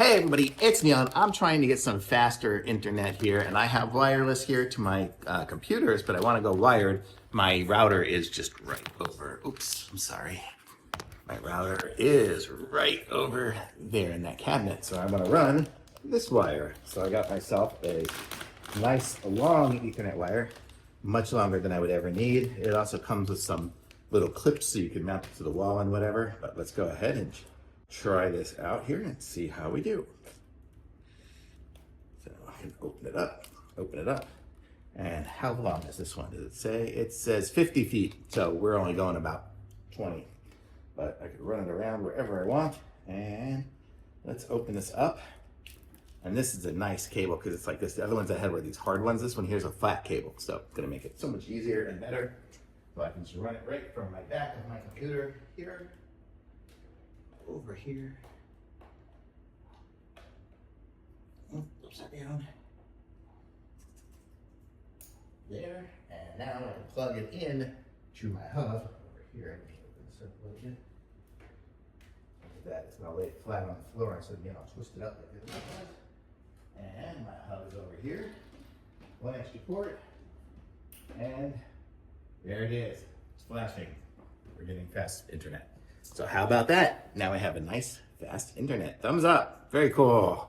Hey everybody, it's Neon. I'm trying to get some faster internet here, and I have wireless here to my computers, but I want to go wired. My router is just right over, oops, I'm sorry. My router is right over there in that cabinet, so I'm gonna run this wire. So I got myself a nice long Ethernet wire, much longer than I would ever need. It also comes with some little clips so you can mount it to the wall and whatever, but let's go ahead and try this out here and see how we do. So I can open it up. And how long is this one? Does it say? It says 50 feet, so we're only going about 20. But I could run it around wherever I want. And let's open this up. And this is a nice cable because it's like this. The other ones I had were these hard ones. This one here's a flat cable, so it's gonna make it so much easier and better. So I can just run it right from my back of my computer here. Over here. Upside down. There. And now I can plug it in to my hub over here. Open this up a little bit. Look at that. It's going to lay it flat on the floor instead of being all twisted up like this. And my hub is over here. One extra port. And there it is. It's flashing. We're getting fast internet. So how about that? Now I have a nice, fast internet. Thumbs up. Very cool.